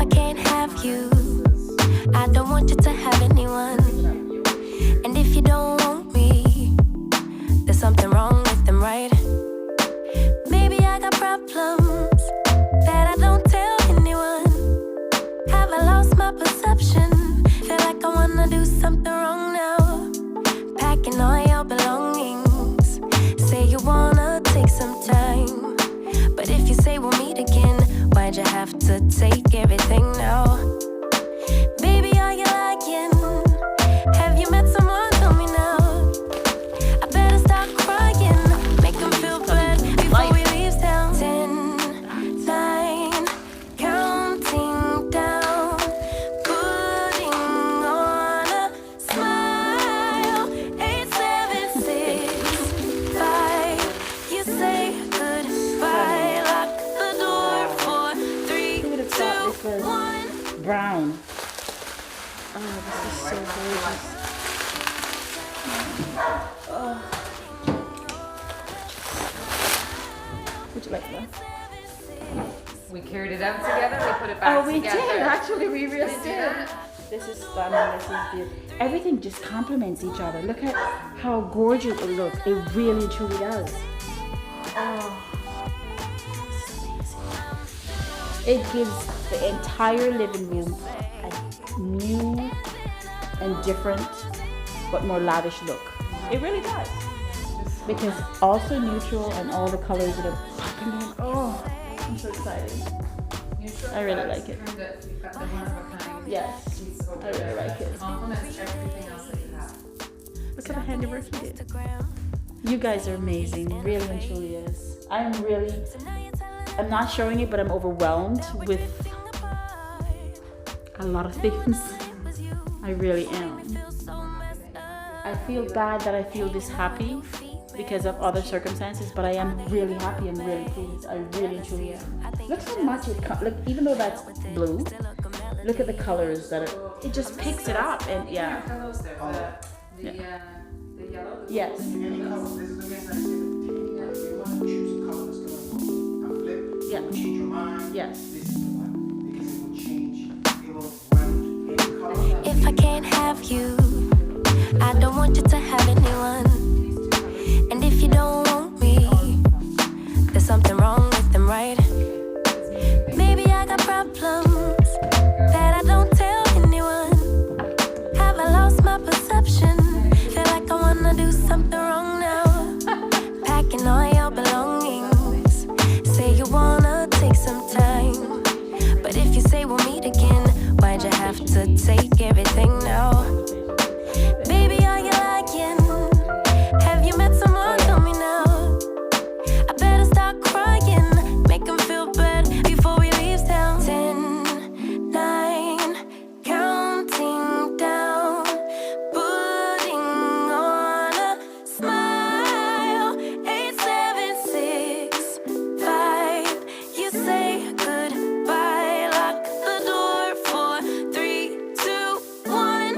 I can't have you, I don't want you to have anyone. And if you don't want me, there's something wrong with them, right? Maybe I got problems that I don't tell anyone. Have I lost my perception? Feel like I wanna do something wrong now. Packing all your belongings, say you wanna take some time. But if you say we'll meet again, why'd you have to take everything now? Baby, are you lying? Have you met someone? Tell me now. I better stop crying, make them feel bad before we leave town. 10, 9, counting down, putting on a smile. 8, 7, 6, 5. You say goodbye, lock the door for 3, 2, 1. Brown. Oh, this is so gorgeous. Oh. Would you like that? We carried it out together, we put it back Oh, we together. did. Actually, we really Did you do did. that? This is stunning. This is beautiful. Everything just complements each other. Look at how gorgeous it looks. It really, truly does. Oh, it's amazing. It gives the entire living room a new and different, but more lavish look. It really does. Because also neutral and all the colors that are popping in. Oh, I'm so excited. I really like it. You've got the one of a kind. Yes, I really like it. Complements everything else that you have. Look at the handiwork you did. You guys are amazing, really and truly is. I'm not showing it, but I'm overwhelmed with a lot of things. I really am. I feel bad that I feel this happy because of other circumstances, but I am really happy and really pleased. I really and truly am. Look how much look, even though that's blue, look at the colors that are, it just picks it up and yeah. The yellow. Yes. Any color, this is the reason I say that if you want to choose a color that's going to flip, Yeah. it will change your mind. Yes. This is the one because it will change, it will round any color. If I can't have you, I don't want you to have anyone. And if you don't want me, there's something wrong with them, right? Maybe I got problems that I don't tell anyone. Have I lost my perception? Feel like I wanna do something wrong now. Packing all your belongings, say you wanna take some time. But if you say we'll meet again, why'd you have to take everything now? Baby, are you lying? Have you met someone? Tell me now. I better start crying, make them feel bad before we leave town. 10, 9, counting down, putting on a smile. 8, 7, 6, 5. You say goodbye, lock the door for 3, 2, 1.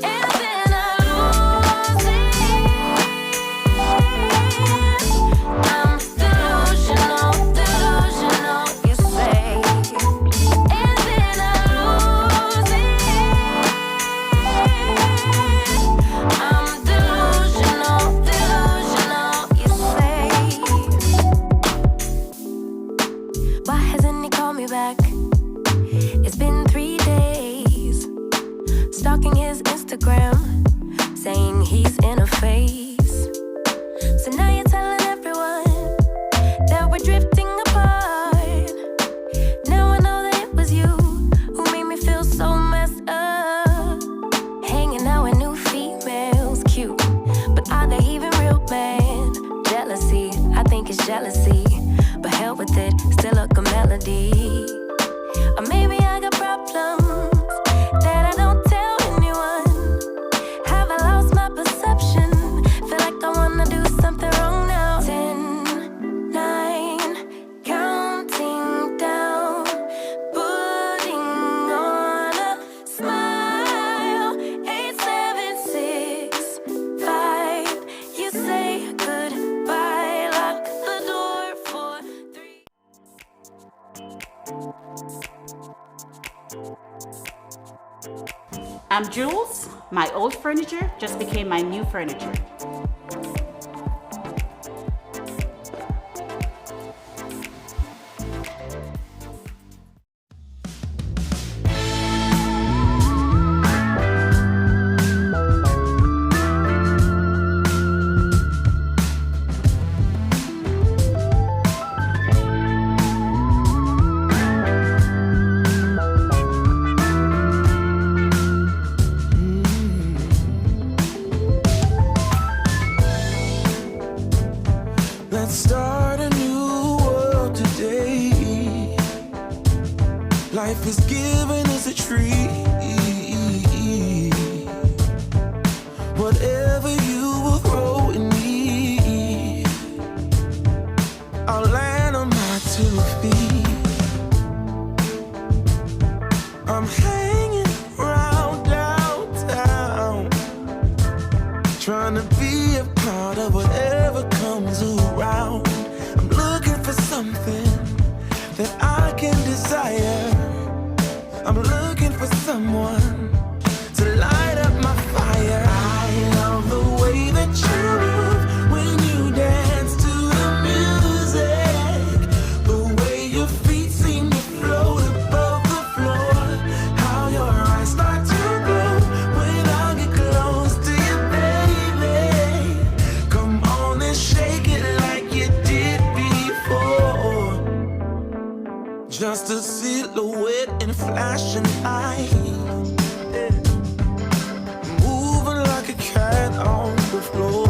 And then I lose it. I'm delusional, delusional, you say. And then I lose it. I'm delusional, delusional, you say. Why hasn't he called me back? It's been 3 days. Stalking his Instagram, saying he's in a phase. So now you're telling everyone that we're drifting apart. Now I know that it was you who made me feel so messed up. Hanging out with new females, cute, but are they even real, man? Jealousy, I think it's jealousy, but hell with it, still a good melody. Or maybe I got problems that I don't tell anyone. Have I lost my perception? Feel like I wanna do something wrong now. 10, 9, counting down, putting on a smile. 8, 7, 6, 5. You say goodbye, lock the door for 3. I'm Jules. My old furniture just became my new furniture. Let's start a new world today. Life is giving us a treat. Whatever you will grow in me, I'll land on my 2 feet. I'm hanging around downtown, trying to be a part of whatever comes around. I'm looking for something that I can desire. I'm looking for someone to light up my fire. I love the way that you move when you dance to the music. The way your feet seem to float above the floor. How your eyes start to glow when I get close to you, baby. Come on and shake it like you did before. Just a silhouette in flashing light, moving like a cat on the floor.